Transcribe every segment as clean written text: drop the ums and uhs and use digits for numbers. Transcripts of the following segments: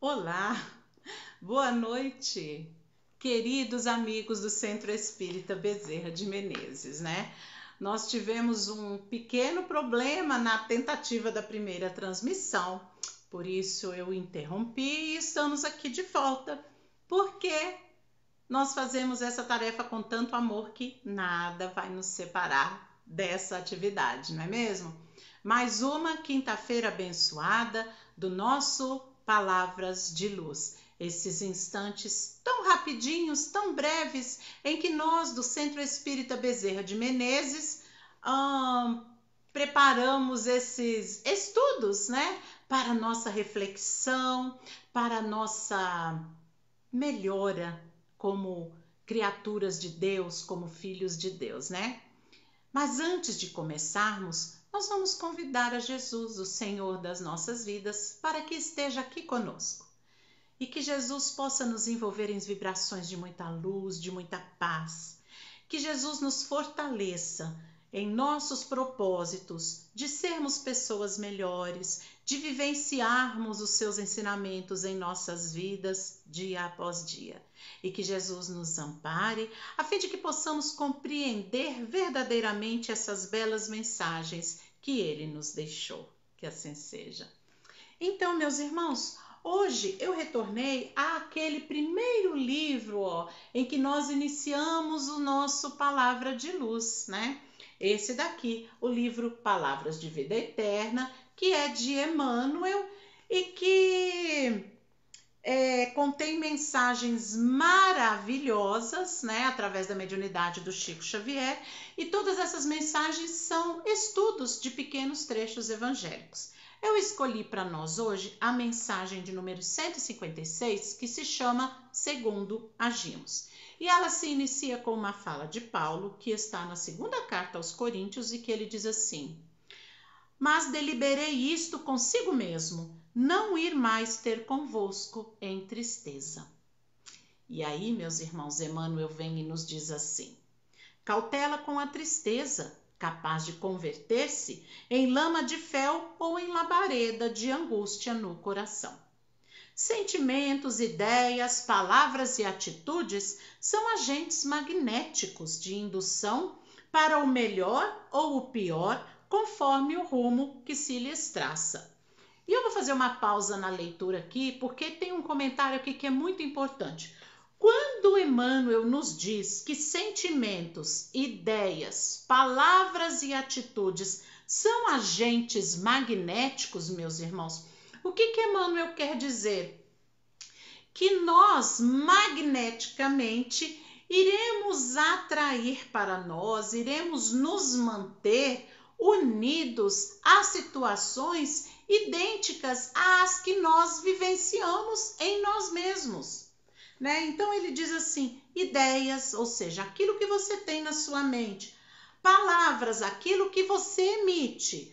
Olá, boa noite, queridos amigos do Centro Espírita Bezerra de Menezes, né? Nós tivemos um pequeno problema na tentativa da primeira transmissão, por isso eu interrompi e estamos aqui de volta, porque nós fazemos essa tarefa com tanto amor que nada vai nos separar dessa atividade, não é mesmo? Mais uma quinta-feira abençoada do nosso Palavras de Luz. Esses instantes tão rapidinhos, tão breves, em que nós do Centro Espírita Bezerra de Menezes preparamos esses estudos, né? Para nossa reflexão, para nossa melhora como criaturas de Deus, como filhos de Deus, né? Mas antes de começarmos, nós vamos convidar a Jesus, o Senhor das nossas vidas, para que esteja aqui conosco. E que Jesus possa nos envolver em vibrações de muita luz, de muita paz. Que Jesus nos fortaleça em nossos propósitos de sermos pessoas melhores, de vivenciarmos os seus ensinamentos em nossas vidas dia após dia. E que Jesus nos ampare, a fim de que possamos compreender verdadeiramente essas belas mensagens que Ele nos deixou. Que assim seja. Então, meus irmãos, hoje eu retornei àquele primeiro livro em que nós iniciamos o nosso Palavra de Luz, né? Esse daqui, o livro Palavras de Vida Eterna, que é de Emmanuel e que contém mensagens maravilhosas, né, através da mediunidade do Chico Xavier, e todas essas mensagens são estudos de pequenos trechos evangélicos. Eu escolhi para nós hoje a mensagem de número 156, que se chama Segundo Agimos. E ela se inicia com uma fala de Paulo, que está na segunda carta aos Coríntios, e que ele diz assim: mas deliberei isto consigo mesmo, não ir mais ter convosco em tristeza. E aí, meus irmãos, Emmanuel vem e nos diz assim: cautela com a tristeza, capaz de converter-se em lama de fel ou em labareda de angústia no coração. Sentimentos, ideias, palavras e atitudes são agentes magnéticos de indução para o melhor ou o pior, conforme o rumo que se lhes traça. E eu vou fazer uma pausa na leitura aqui, porque tem um comentário aqui que é muito importante. Quando Emmanuel nos diz que sentimentos, ideias, palavras e atitudes são agentes magnéticos, meus irmãos, o que Emmanuel quer dizer? Que nós magneticamente iremos atrair para nós, iremos nos manter unidos a situações idênticas às que nós vivenciamos em nós mesmos, né? Então ele diz assim: ideias, ou seja, aquilo que você tem na sua mente, palavras, aquilo que você emite,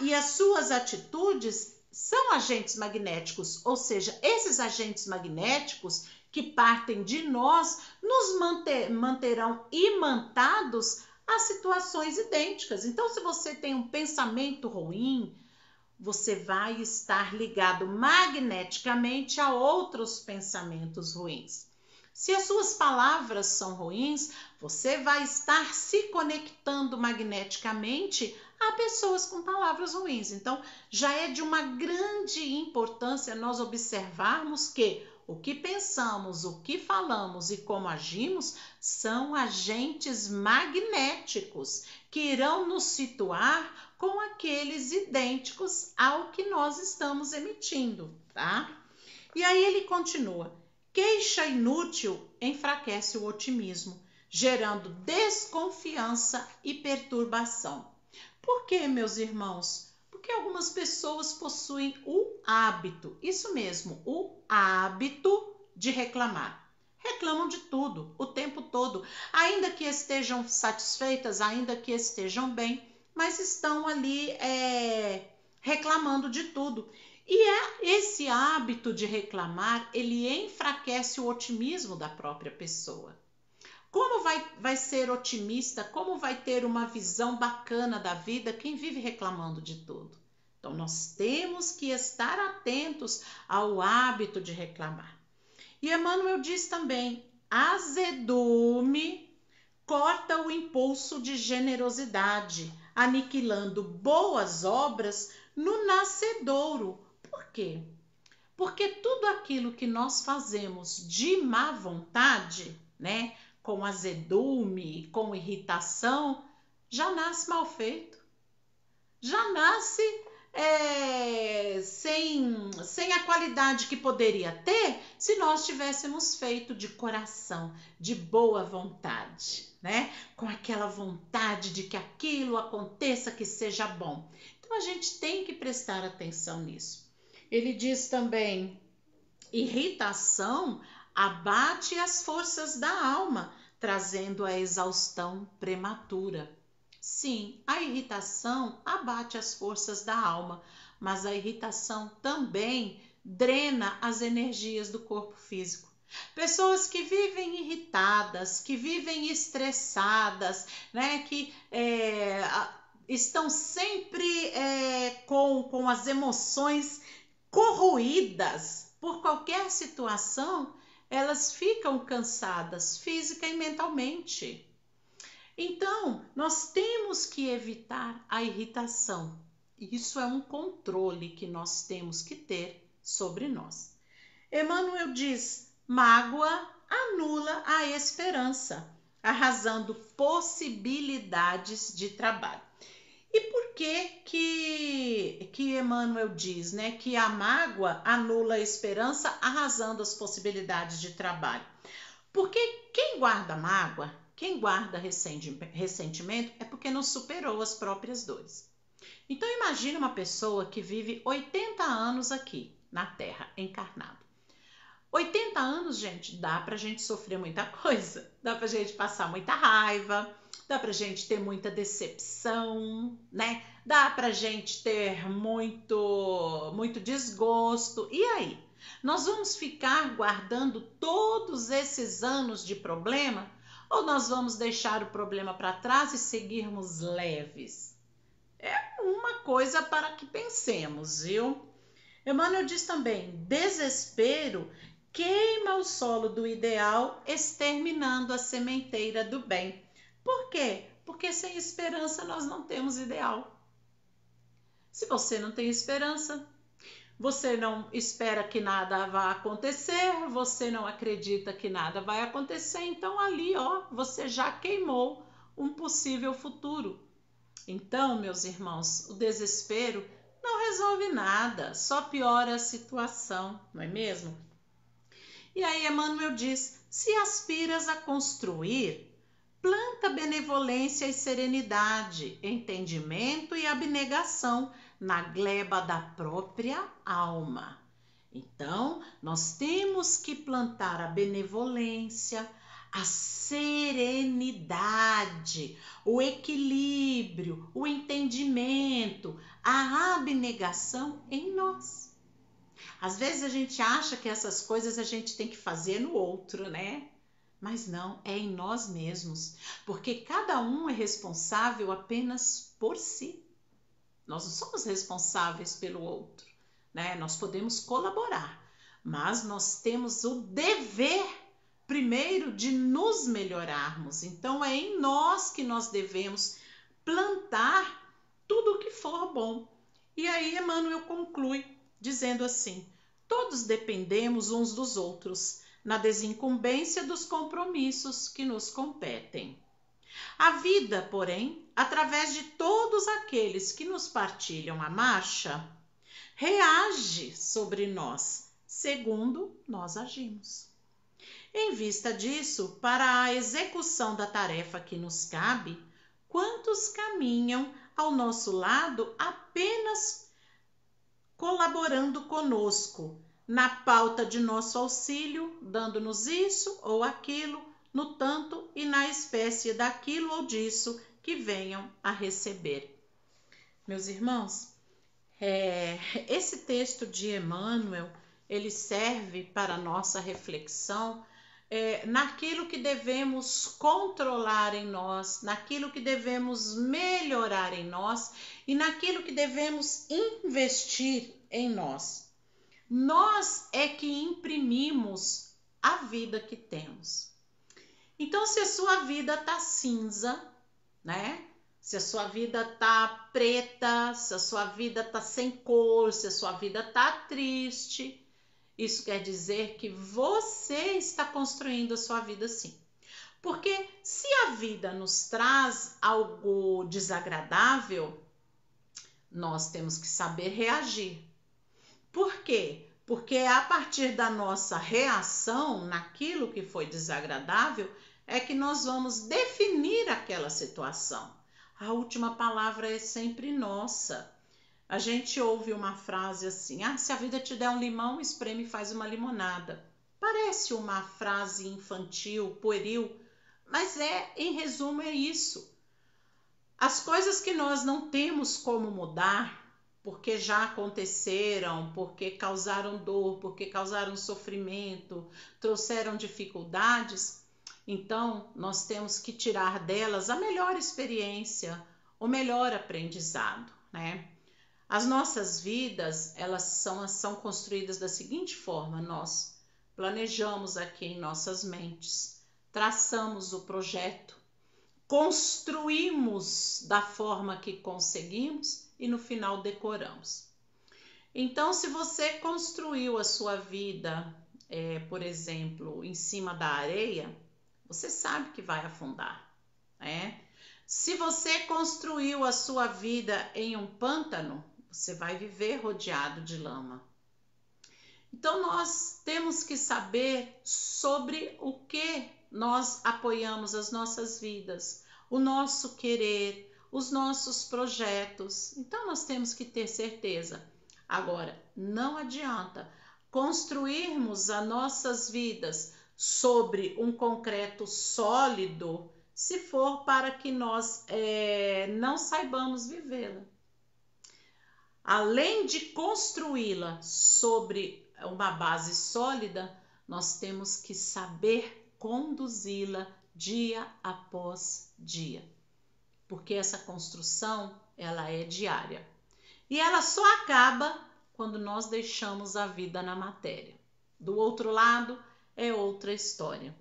e as suas atitudes são agentes magnéticos, ou seja, esses agentes magnéticos que partem de nós nos manterão imantados a situações idênticas. Então, se você tem um pensamento ruim, você vai estar ligado magneticamente a outros pensamentos ruins. Se as suas palavras são ruins, você vai estar se conectando magneticamente a pessoas com palavras ruins. Então, já é de uma grande importância nós observarmos que o que pensamos, o que falamos e como agimos são agentes magnéticos que irão nos situar com aqueles idênticos ao que nós estamos emitindo, tá? E aí ele continua: queixa inútil enfraquece o otimismo, gerando desconfiança e perturbação. Por quê, meus irmãos? Porque algumas pessoas possuem o hábito, isso mesmo, o hábito de reclamar. Reclamam de tudo, o tempo todo, ainda que estejam satisfeitas, ainda que estejam bem, mas estão ali reclamando de tudo. E esse hábito de reclamar, ele enfraquece o otimismo da própria pessoa. Como vai ser otimista, como vai ter uma visão bacana da vida quem vive reclamando de tudo? Então, nós temos que estar atentos ao hábito de reclamar. E Emmanuel diz também: azedume corta o impulso de generosidade, aniquilando boas obras no nascedouro. Por quê? Porque tudo aquilo que nós fazemos de má vontade, né, com azedume, com irritação, já nasce mal feito. Já nasce sem a qualidade que poderia ter se nós tivéssemos feito de coração, de boa vontade, né? Com aquela vontade de que aquilo aconteça, que seja bom. Então a gente tem que prestar atenção nisso. Ele diz também: irritação abate as forças da alma, trazendo a exaustão prematura. Sim, a irritação abate as forças da alma, mas a irritação também drena as energias do corpo físico. Pessoas que vivem irritadas, que vivem estressadas, né, que estão sempre com as emoções corroídas por qualquer situação, elas ficam cansadas física e mentalmente. Então, nós temos que evitar a irritação. Isso é um controle que nós temos que ter sobre nós. Emmanuel diz: mágoa anula a esperança, arrasando possibilidades de trabalho. E por que Emmanuel diz, né, que a mágoa anula a esperança, arrasando as possibilidades de trabalho? Porque quem guarda mágoa, quem guarda ressentimento, é porque não superou as próprias dores. Então imagine uma pessoa que vive 80 anos aqui na Terra, encarnado. 80 anos, gente, dá pra gente sofrer muita coisa, dá pra gente passar muita raiva, dá pra gente ter muita decepção, né? Dá pra gente ter muito desgosto. E aí? Nós vamos ficar guardando todos esses anos de problema ou nós vamos deixar o problema para trás e seguirmos leves? É uma coisa para que pensemos, viu? Emmanuel diz também: desespero queima o solo do ideal, exterminando a sementeira do bem. Por quê? Porque sem esperança nós não temos ideal. Se você não tem esperança, você não espera que nada vá acontecer, você não acredita que nada vai acontecer, então ali, ó, você já queimou um possível futuro. Então, meus irmãos, o desespero não resolve nada, só piora a situação, não é mesmo? E aí Emmanuel diz: se aspiras a construir, planta benevolência e serenidade, entendimento e abnegação na gleba da própria alma. Então, nós temos que plantar a benevolência, a serenidade, o equilíbrio, o entendimento, a abnegação em nós. Às vezes a gente acha que essas coisas a gente tem que fazer no outro, né? Mas não, é em nós mesmos, porque cada um é responsável apenas por si. Nós não somos responsáveis pelo outro, né? Nós podemos colaborar, mas nós temos o dever primeiro de nos melhorarmos. Então é em nós que nós devemos plantar tudo o que for bom. E aí Emmanuel conclui dizendo assim: todos dependemos uns dos outros na desincumbência dos compromissos que nos competem. A vida, porém, através de todos aqueles que nos partilham a marcha, reage sobre nós, segundo nós agimos. Em vista disso, para a execução da tarefa que nos cabe, quantos caminham ao nosso lado apenas colaborando conosco, na pauta de nosso auxílio, dando-nos isso ou aquilo, no tanto e na espécie daquilo ou disso que venham a receber. Meus irmãos, esse texto de Emmanuel, ele serve para a nossa reflexão naquilo que devemos controlar em nós, naquilo que devemos melhorar em nós e naquilo que devemos investir em nós. Nós é que imprimimos a vida que temos. Então, se a sua vida tá cinza, né? Se a sua vida tá preta, se a sua vida tá sem cor, se a sua vida tá triste, isso quer dizer que você está construindo a sua vida assim. Porque se a vida nos traz algo desagradável, nós temos que saber reagir. Por quê? Porque é a partir da nossa reação naquilo que foi desagradável é que nós vamos definir aquela situação. A última palavra é sempre nossa. A gente ouve uma frase assim: se a vida te der um limão, espreme e faz uma limonada. Parece uma frase infantil, pueril, mas em resumo, é isso. As coisas que nós não temos como mudar, porque já aconteceram, porque causaram dor, porque causaram sofrimento, trouxeram dificuldades, então nós temos que tirar delas a melhor experiência, o melhor aprendizado, né? As nossas vidas, elas são construídas da seguinte forma: nós planejamos aqui em nossas mentes, traçamos o projeto, construímos da forma que conseguimos e no final decoramos. Então, se você construiu a sua vida, por exemplo, em cima da areia, você sabe que vai afundar, né? Se você construiu a sua vida em um pântano, você vai viver rodeado de lama. Então, nós temos que saber sobre o que nós apoiamos as nossas vidas, o nosso querer, os nossos projetos. Então, nós temos que ter certeza. Agora, não adianta construirmos as nossas vidas sobre um concreto sólido se for para que nós não saibamos vivê-la. Além de construí-la sobre uma base sólida, nós temos que saber conduzi-la dia após dia. Porque essa construção, ela é diária. E ela só acaba quando nós deixamos a vida na matéria. Do outro lado, é outra história.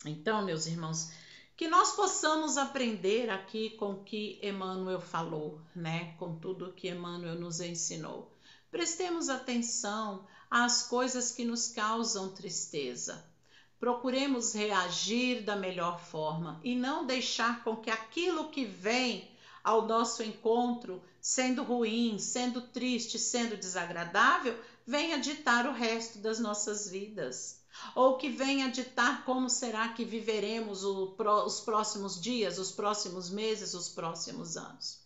Então, meus irmãos, que nós possamos aprender aqui com o que Emmanuel falou, né? Com tudo que Emmanuel nos ensinou. Prestemos atenção às coisas que nos causam tristeza. Procuremos reagir da melhor forma e não deixar com que aquilo que vem ao nosso encontro, sendo ruim, sendo triste, sendo desagradável, venha ditar o resto das nossas vidas. Ou que venha ditar como será que viveremos os próximos dias, os próximos meses, os próximos anos.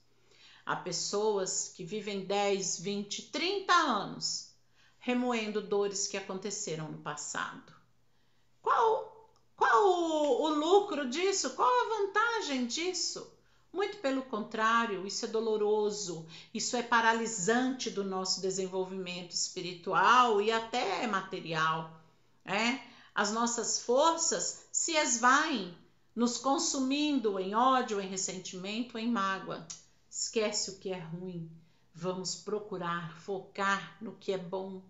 Há pessoas que vivem 10, 20, 30 anos remoendo dores que aconteceram no passado. Qual o lucro disso? Qual a vantagem disso? Muito pelo contrário, isso é doloroso, isso é paralisante do nosso desenvolvimento espiritual e até material. As nossas forças se esvaem, nos consumindo em ódio, em ressentimento, em mágoa. Esquece o que é ruim. Vamos procurar focar no que é bom.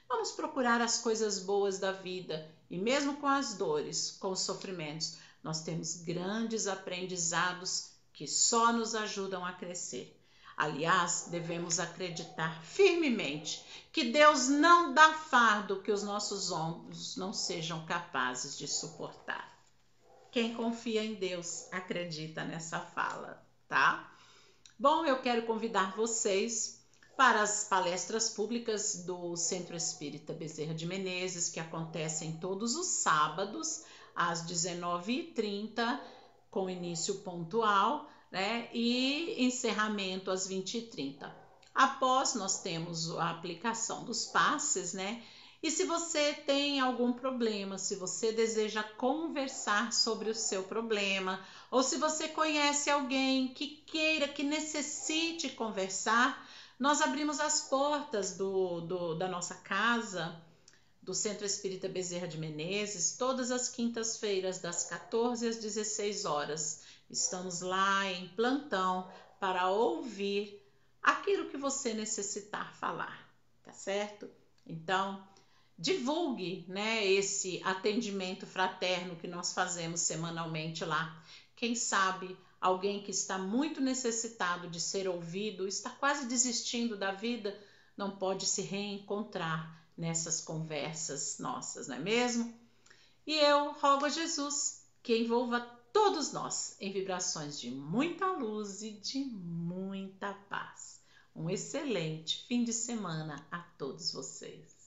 Vamos procurar as coisas boas da vida. E mesmo com as dores, com os sofrimentos, nós temos grandes aprendizados que só nos ajudam a crescer. Aliás, devemos acreditar firmemente que Deus não dá fardo que os nossos ombros não sejam capazes de suportar. Quem confia em Deus acredita nessa fala, tá? Bom, eu quero convidar vocês para as palestras públicas do Centro Espírita Bezerra de Menezes, que acontecem todos os sábados, às 19h30, com início pontual, né? E encerramento às 20h30. Após, nós temos a aplicação dos passes, né? E se você tem algum problema, se você deseja conversar sobre o seu problema, ou se você conhece alguém que queira, que necessite conversar, nós abrimos as portas da nossa casa, do Centro Espírita Bezerra de Menezes, todas as quintas-feiras, das 14 às 16 horas. Estamos lá em plantão para ouvir aquilo que você necessitar falar, tá certo? Então, divulgue, né, esse atendimento fraterno que nós fazemos semanalmente lá. Quem sabe alguém que está muito necessitado de ser ouvido, está quase desistindo da vida, não pode se reencontrar nessas conversas nossas, não é mesmo? E eu rogo a Jesus que envolva todos nós em vibrações de muita luz e de muita paz. Um excelente fim de semana a todos vocês.